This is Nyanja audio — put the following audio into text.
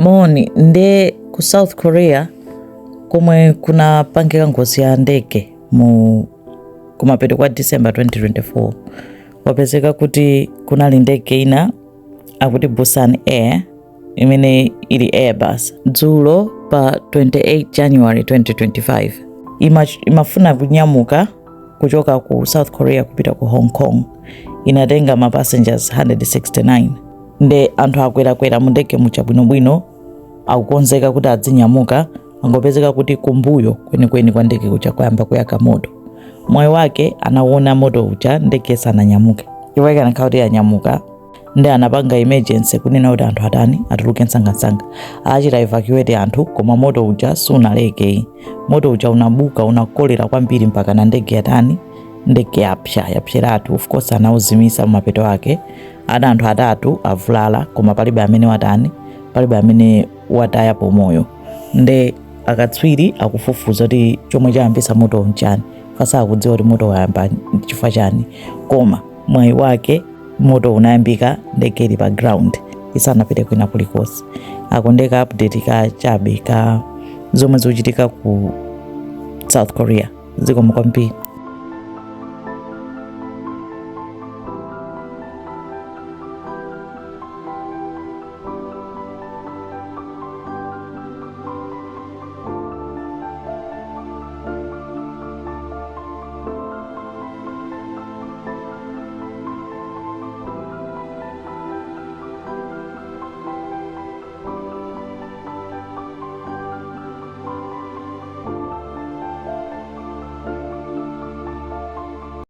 Moni nde ku South Korea komwe kuna pangika ngozi ya ndege kumapeto kwa December 2024 wapezeka kuti kunali ndege ina akuti Busan Air imene ili Airbus dzulo pa 28 January 2025 imafuna kunyamuka kuchoka ku South Korea kupita ku Hong Kong. Inatenga ma passengers 169 nde anthu akwera mu ndege muchabwinobwino akukonzeka kuti adzinyamuka, angopezeka kuti kumbuyo kwenikweni kwa ndege kucha kwayamba kuyaka moto. Mwayi wake anaona moto uja ndege sananyamuke. Iwo ikanakhala kuti yanyamuka nde anapanga emergency kunena kuti anthu atani atuluke msangamsanga. Achita evacuate anthu koma moto uja sunaleke. Moto uja unabuka unakolera kwambiri mpaka na ndege yatani ndege yapseratu. Of course anauzimisa mapeto ake. Ada anthu atatu avulala koma palibe amene watani, palibe amene wataya pomoyo. Nde akatswiri akufufuza kuti chomwe chayambisa moto nchani, fasa akudziwa kuti moto wayamba chifukwa chani, koma mwayi wake moto unayambika ndege ili pa ground isanapite kwina kulikonse. Akondeka update ka chabe ka zomwe zikuchitika ku South Korea. Zikomo kwambiri.